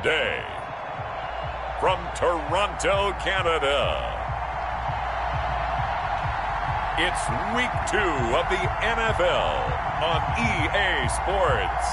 Today, from Toronto, Canada, it's Week 2 of the NFL on EA Sports.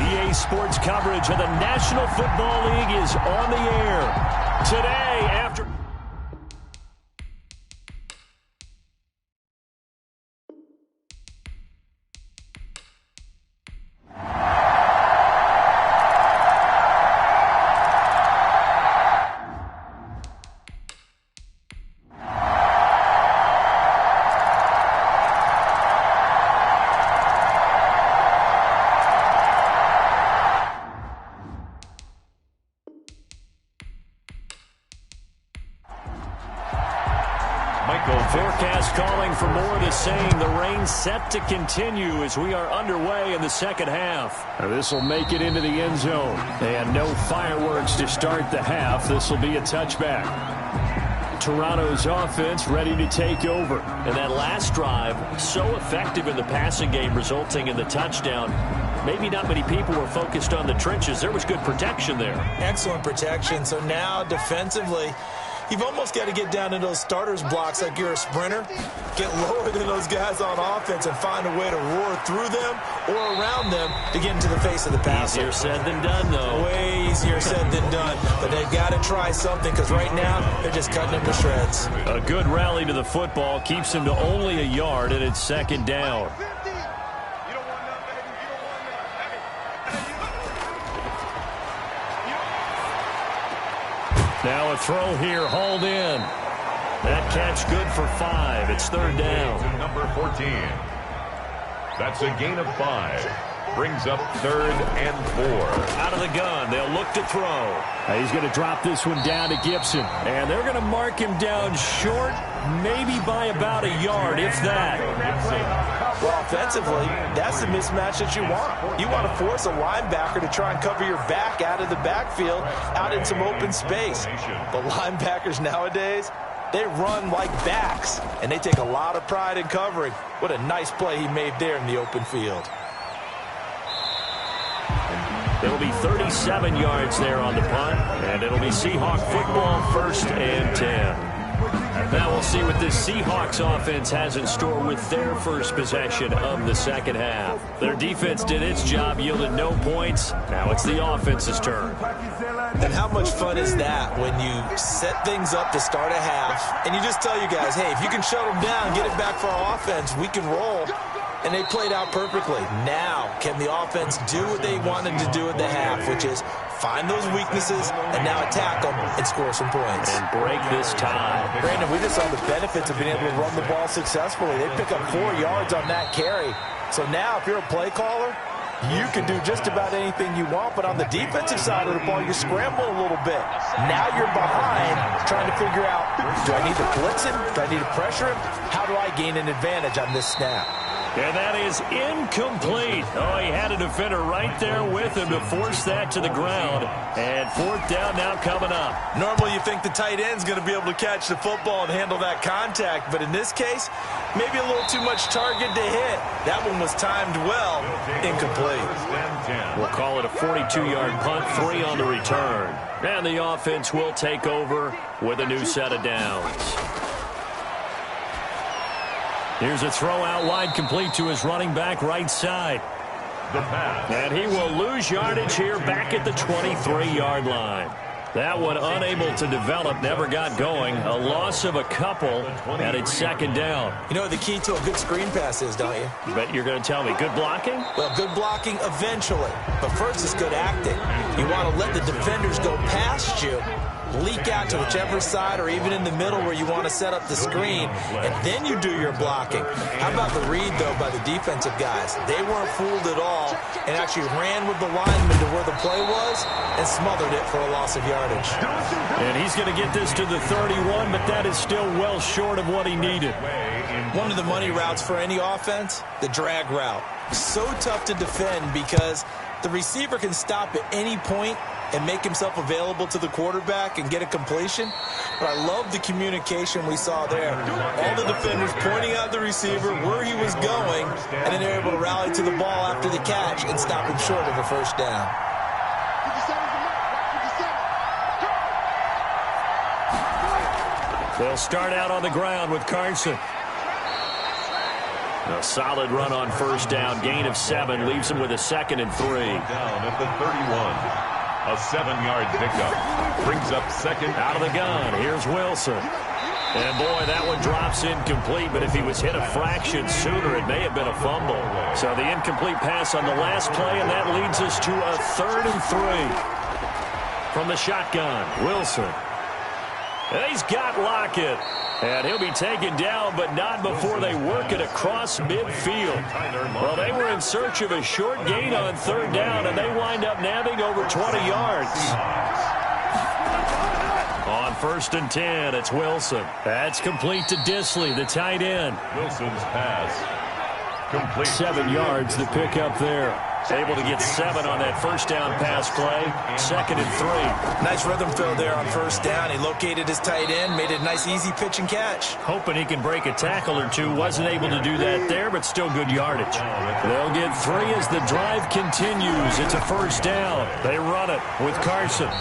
EA Sports coverage of the National Football League is on the air. Today, after... Forecast calling for more of the same. The rain set to continue as we are underway in the second half. This will make it into the end zone. And no fireworks to start the half. This will be a touchback. Toronto's offense ready to take over. And that last drive, so effective in the passing game, resulting in the touchdown. Maybe not many people were focused on the trenches. There was good protection there. Excellent protection. So now defensively, you've almost got to get down into those starters blocks like you're a sprinter, get lower than those guys on offense and find a way to roar through them or around them to get into the face of the passer. Easier said than done, though. Way easier said than done. But they've got to try something because right now they're just cutting them to shreds. A good rally to the football keeps them to only a yard, and it's second down. Now a throw here, hauled in. That catch good for 5. It's third down. Number 14. That's a gain of 5. Brings up 3rd and 4. Out of the gun, they'll look to throw. He's going to drop this one down to Gibson. And they're going to mark him down short, maybe by about a yard, if that. Well, offensively, that's the mismatch that you want. You want to force a linebacker to try and cover your back out of the backfield, out in some open space. But linebackers nowadays, they run like backs, and they take a lot of pride in covering. What a nice play he made there in the open field. It'll be 37 yards there on the punt, and it'll be Seahawk football, 1st and 10. Now we'll see what this Seahawks offense has in store with their first possession of the second half. Their defense did its job, yielded no points. Now it's the offense's turn. And how much fun is that when you set things up to start a half, and you just tell you guys, hey, if you can shut them down, get it back for our offense, we can roll. And they played out perfectly. Now, can the offense do what they wanted to do at the half, which is find those weaknesses and now attack them and score some points. And break this tie. Brandon, we just saw the benefits of being able to run the ball successfully. They pick up 4 yards on that carry. So now, if you're a play caller, you can do just about anything you want, but on the defensive side of the ball, you scramble a little bit. Now you're behind trying to figure out, do I need to blitz him? Do I need to pressure him? How do I gain an advantage on this snap? And that is incomplete. Oh, he had a defender right there with him to force that to the ground. And 4th down now coming up. Normally you think the tight end's going to be able to catch the football and handle that contact, but in this case, maybe a little too much target to hit. That one was timed well, incomplete. We'll call it a 42-yard punt, 3 on the return. And the offense will take over with a new set of downs. Here's a throw out wide, complete to his running back right side. And he will lose yardage here back at the 23-yard line. That one unable to develop, never got going. A loss of a couple, and it's second down. You know what the key to a good screen pass is, don't you? But you're going to tell me, good blocking? Well, good blocking eventually. But first is good acting. You want to let the defenders go past you, leak out to whichever side or even in the middle where you want to set up the screen, and then you do your blocking. How about the read, though, by the defensive guys? They weren't fooled at all and actually ran with the lineman to where the play was and smothered it for a loss of yardage. And he's going to get this to the 31, but that is still well short of what he needed. One of the money routes for any offense, the drag route. So tough to defend because the receiver can stop at any point and make himself available to the quarterback and get a completion. But I love the communication we saw there. All the defenders pointing out the receiver where he was going, and then they're able to rally to the ball after the catch and stop him short of a first down. They'll start out on the ground with Carson. A solid run on first down. Gain of 7 leaves him with a 2nd and 3. Down at the 31. A 7-yard pickup. Brings up 2nd. Out of the gun. Here's Wilson. And, boy, that one drops incomplete, but if he was hit a fraction sooner, it may have been a fumble. So the incomplete pass on the last play, and that leads us to a 3rd and 3. From the shotgun, Wilson. And he's got Lockett. And he'll be taken down, but not before they work it across midfield. Well, they were in search of a short gain on 3rd down, and they wind up nabbing over 20 yards. On 1st and 10, it's Wilson. That's complete to Disley, the tight end. Wilson's pass. Complete. 7 yards, the pickup there. Able to get 7 on that first down pass play. 2nd and 3. Nice rhythm fill there on first down. He located his tight end, made it a nice easy pitch and catch. Hoping he can break a tackle or two. Wasn't able to do that there, but still good yardage. They'll get 3 as the drive continues. It's a first down. They run it with Carson.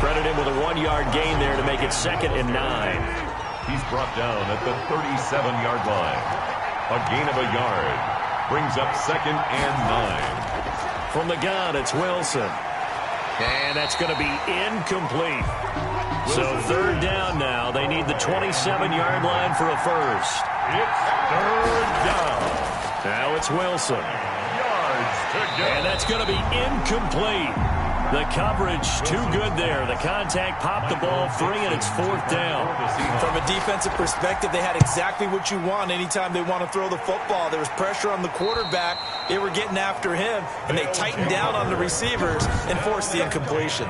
Credit him with a 1-yard gain there to make it 2nd and 9. He's brought down at the 37-yard line. A gain of a yard. Brings up 2nd and 9. From the gun, it's Wilson. And that's going to be incomplete. So 3rd down now. They need the 27-yard line for a first. It's 3rd down. Now it's Wilson. Yards to go. And that's going to be incomplete. The coverage too good there. The contact popped the ball free, and it's 4th down. From a defensive perspective, they had exactly what you want anytime they want to throw the football. There was pressure on the quarterback. They were getting after him, and they tightened down on the receivers and forced the incompletion.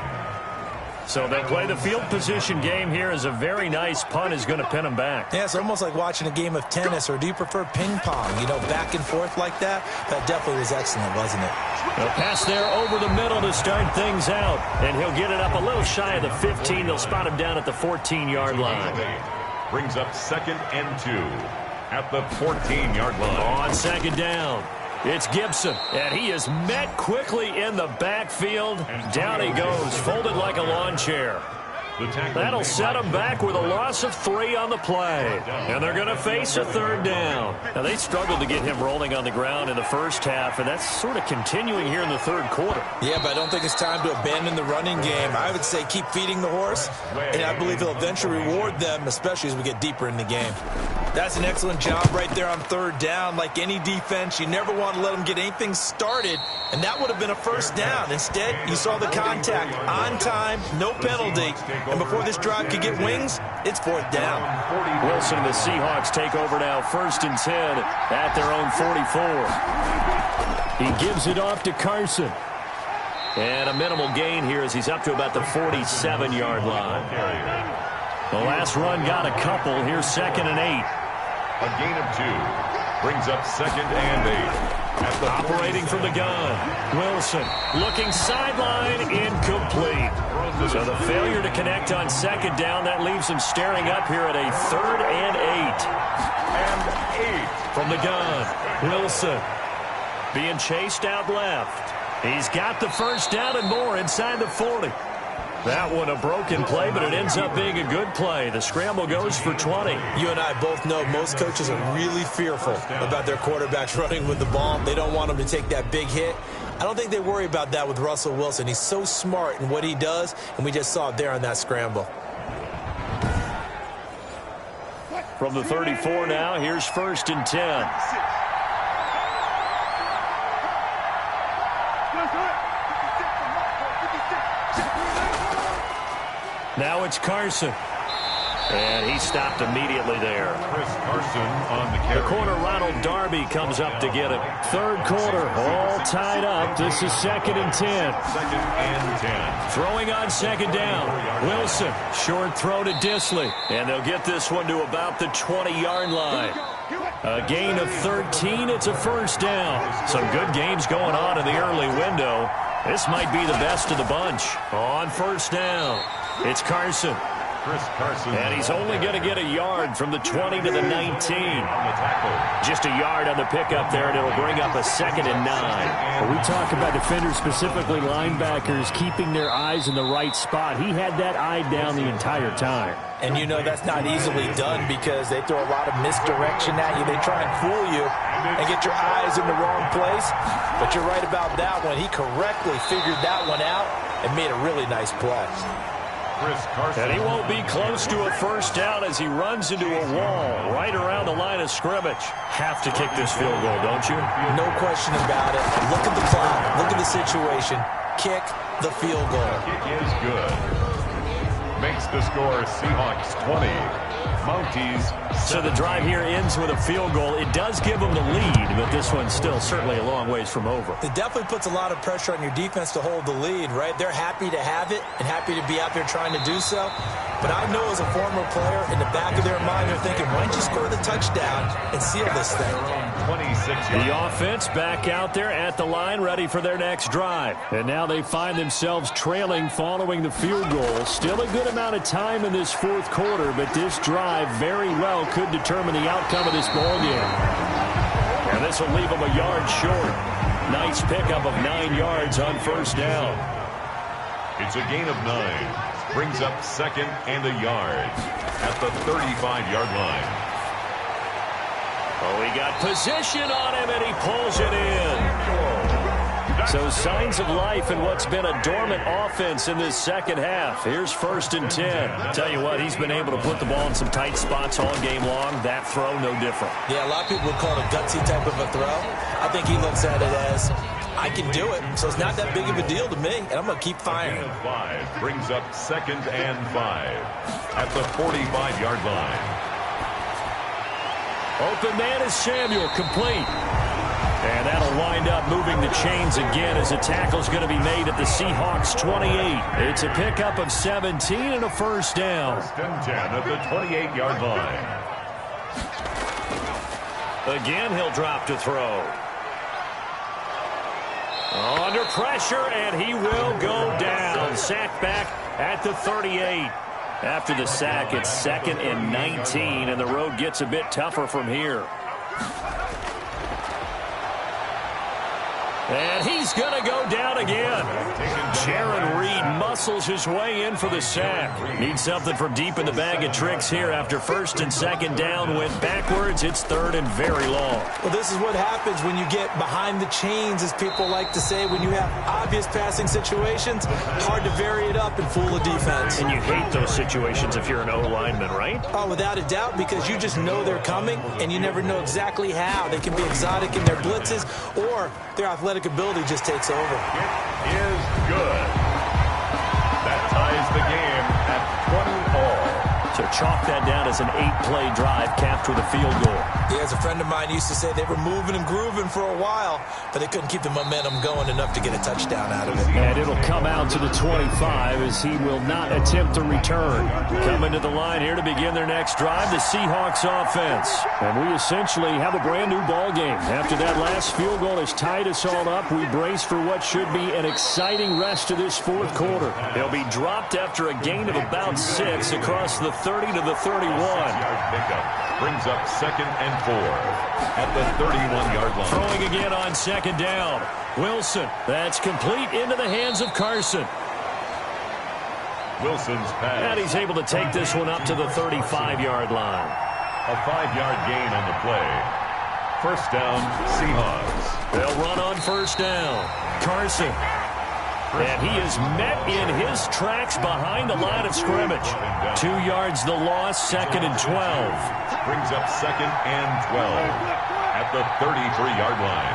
So they'll play the field position game here as a very nice punt is going to pin them back. Yeah, it's almost like watching a game of tennis, or do you prefer ping pong? You know, back and forth like that? That definitely was excellent, wasn't it? A pass there over the middle to start things out. And he'll get it up a little shy of the 15. They'll spot him down at the 14-yard line. Brings up 2nd and 2 at the 14-yard line. On 2nd down, it's Gibson. And he is met quickly in the backfield. Down he goes, folded like a lawn chair. That'll set them back with a loss of 3 on the play. And they're going to face a 3rd down. Now, they struggled to get him rolling on the ground in the first half, and that's sort of continuing here in the 3rd quarter. Yeah, but I don't think it's time to abandon the running game. I would say keep feeding the horse, and I believe he'll eventually reward them, especially as we get deeper in the game. That's an excellent job right there on 3rd down. Like any defense, you never want to let them get anything started, and that would have been a first down. Instead, you saw the contact on time, no penalty, and before this drive could get wings, it's 4th down. Wilson and the Seahawks take over now, 1st and 10 at their own 44. He gives it off to Carson. And a minimal gain here as he's up to about the 47-yard line. The last run got a couple. Here's 2nd and 8. A gain of 2. Brings up 2nd and 8. Operating from the gun. Wilson looking sideline, incomplete. So the failure to connect on 2nd down, that leaves him staring up here at a 3rd and 8. From the gun, Wilson being chased out left. He's got the first down and more inside the 40. That one a broken play, but it ends up being a good play. The scramble goes for 20. You and I both know most coaches are really fearful about their quarterbacks running with the ball. They don't want them to take that big hit. I don't think they worry about that with Russell Wilson. He's so smart in what he does, and we just saw it there on that scramble. From the 34 now, here's 1st and 10. Now it's Carson. And he stopped immediately there. Chris Carson on the carry. The corner, Ronald Darby, comes up to get it. 3rd quarter, all tied up. This is 2nd and 10. 2nd and 10. Throwing on 2nd down. Wilson, short throw to Disley. And they'll get this one to about the 20-yard line. A gain of 13. It's a first down. Some good games going on in the early window. This might be the best of the bunch. On 1st down, it's Carson. And he's only going to get a yard from the 20 to the 19. Just a yard on the pickup there, and it'll bring up a 2nd and 9. When we talk about defenders, specifically linebackers, keeping their eyes in the right spot, he had that eye down the entire time. And you know that's not easily done because they throw a lot of misdirection at you. They try and fool you and get your eyes in the wrong place. But you're right about that one. He correctly figured that one out and made a really nice play. And he won't be close to a first down as he runs into a wall right around the line of scrimmage. Have to kick this field goal, don't you? No question about it. Look at the clock. Look at the situation. Kick the field goal. Kick is good. Makes the score Seahawks 20. Mounties 7. So the drive here ends with a field goal. It does give them the lead, but this one's still certainly a long ways from over. It definitely puts a lot of pressure on your defense to hold the lead, right? They're happy to have it and happy to be out there trying to do so. But I know as a former player, in the back of their mind, they're thinking, why don't you score the touchdown and seal this thing? 26 yards. The offense back out there at the line, ready for their next drive. And now they find themselves trailing following the field goal. Still a good amount of time in this fourth quarter, but this drive very well could determine the outcome of this ball game. And this will leave them a yard short. Nice pickup of 9 yards on first down. It's a gain of 9. Brings up 2nd and a yard at the 35-yard line. Oh, he got position on him, and he pulls it in. So signs of life in what's been a dormant offense in this second half. Here's 1st and 10. Tell you what, he's been able to put the ball in some tight spots all game long. That throw, no different. Yeah, a lot of people would call it a gutsy type of a throw. I think he looks at it as, I can do it, so it's not that big of a deal to me, and I'm going to keep firing. A gain of 5 brings up 2nd and 5 at the 45-yard line. Open man is Samuel, complete. And that'll wind up moving the chains again as a tackle's going to be made at the Seahawks 28. It's a pickup of 17 and a first down. 1st and 10 at the 28-yard line. Again, he'll drop to throw. Under pressure, and he will go down. Sacked back at the 38. After the sack, it's 2nd and 19, and the road gets a bit tougher from here. And he's going to go down again. Jaron Reed muscles his way in for the sack. Needs something from deep in the bag of tricks here after 1st and 2nd down. Went backwards. It's 3rd and very long. Well, this is what happens when you get behind the chains, as people like to say. When you have obvious passing situations, hard to vary it up and fool a defense. And you hate those situations if you're an O-lineman, right? Oh, without a doubt, because you just know they're coming, and you never know exactly how. They can be exotic in their blitzes, or their athletic ability just takes over. It is good. That ties the game at 20 all. So chalk that down as an 8-play drive capped with a field goal. Yeah, as a friend of mine used to say, they were moving and grooving for a while, but they couldn't keep the momentum going enough to get a touchdown out of it. And it'll come out to the 25 as he will not attempt to return. Coming to the line here to begin their next drive, the Seahawks offense. And we essentially have a brand new ball game. After that last field goal has tied us all up, we brace for what should be an exciting rest of this fourth quarter. He'll be dropped after a gain of about 6 across the 30 to the 31. Pickup brings up 2nd and 4 at the 31-yard line. Throwing again on 2nd down. Wilson, that's complete into the hands of Carson. Wilson's pass. And he's able to take this one up to the 35-yard line. A 5-yard gain on the play. First down, Seahawks. They'll run on first down. Carson. And he is met in his tracks behind the line of scrimmage. 2 yards the loss, 2nd and 12. Brings up 2nd and 12 at the 33-yard line.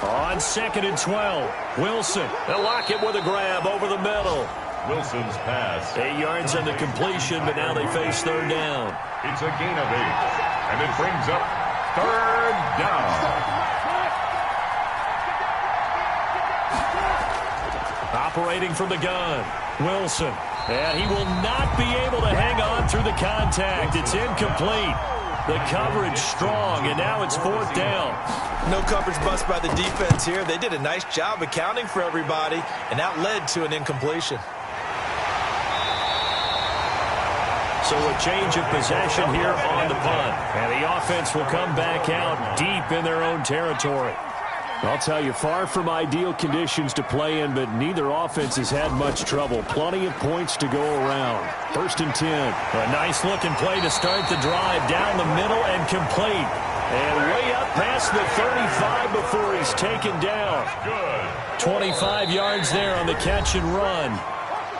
On 2nd and 12, Wilson. They'll lock it with a grab over the middle. Wilson's pass. 8 yards on the completion, but now they face 3rd down. It's a gain of 8, and it brings up 3rd down. Operating from the gun, Wilson. And he will not be able to hang on through the contact. It's incomplete. The coverage strong, and now it's 4th down. No coverage bust by the defense here. They did a nice job accounting for everybody, and that led to an incompletion. So a change of possession here on the punt. And the offense will come back out deep in their own territory. I'll tell you, far from ideal conditions to play in, but neither offense has had much trouble. Plenty of points to go around. 1st and 10. A nice-looking play to start the drive down the middle and complete. And way up past the 35 before he's taken down. 25 yards there on the catch and run.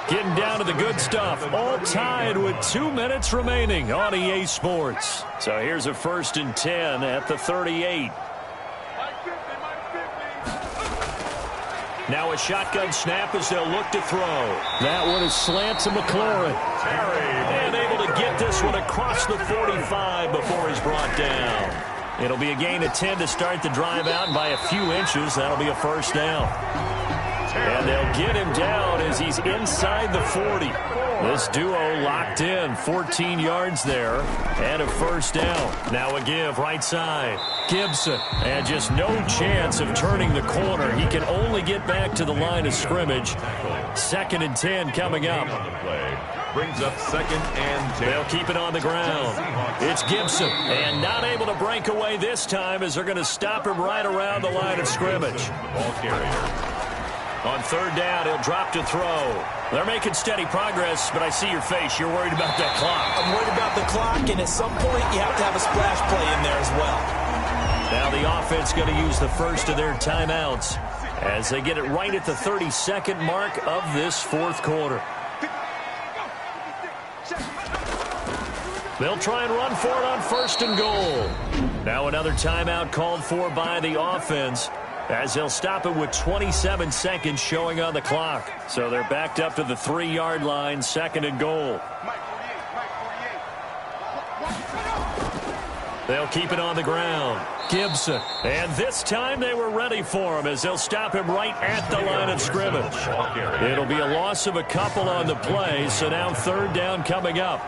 Getting down to the good stuff. All tied with 2 minutes remaining on EA Sports. So here's a 1st and 10 at the 38. Now a shotgun snap as they'll look to throw. That one is slant to McLaurin. And able to get this one across the 45 before he's brought down. It'll be a gain of 10 to start the drive out, and by a few inches, that'll be a 1st down. And they'll get him down as he's inside the 40. This duo locked in, 14 yards there, and a 1st down. Now a give right side. Gibson, and just no chance of turning the corner. He can only get back to the line of scrimmage. 2nd and 10 coming up. Brings up 2nd and 10. They'll keep it on the ground. It's Gibson, and not able to break away this time as they're going to stop him right around the line of scrimmage. Ball carrier. On 3rd down, he'll drop to throw. They're making steady progress, but I see your face. You're worried about that clock. I'm worried about the clock, and at some point, you have to have a splash play in there as well. Now the offense going to use the first of their timeouts as they get it right at the 32nd mark of this 4th quarter. They'll try and run for it on 1st and goal. Now another timeout called for by the offense as they'll stop it with 27 seconds showing on the clock. So they're backed up to the 3-yard line, 2nd and goal. They'll keep it on the ground. Gibson. And this time they were ready for him as they'll stop him right at the line of scrimmage. It'll be a loss of a couple on the play, so now 3rd down coming up.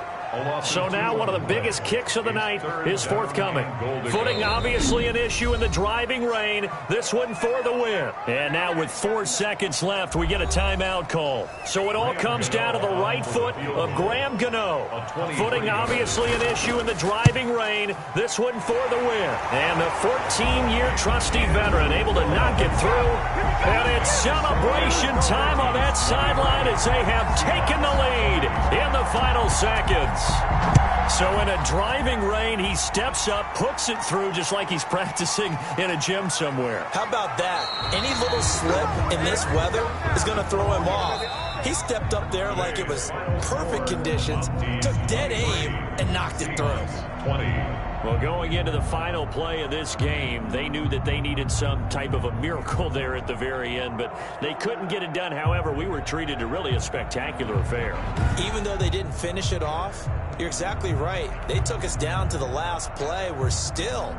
So now one of the biggest kicks of the night is forthcoming. Footing obviously an issue in the driving rain. This one for the win. And now with 4 seconds left, we get a timeout call. So it all comes down to the right foot of Graham Gano. Footing obviously an issue in the driving rain. This one for the win. And the 14-year trusty veteran able to knock it through. And it's celebration time on that sideline as they have taken the lead in the final seconds. So in a driving rain, he steps up, puts it through just like he's practicing in a gym somewhere. How about that? Any little slip in this weather is going to throw him off. He stepped up there like it was perfect conditions, took dead aim, and knocked it through. 20. Well, going into the final play of this game, they knew that they needed some type of a miracle there at the very end, but they couldn't get it done. However, we were treated to really a spectacular affair. Even though they didn't finish it off, you're exactly right. They took us down to the last play. We're still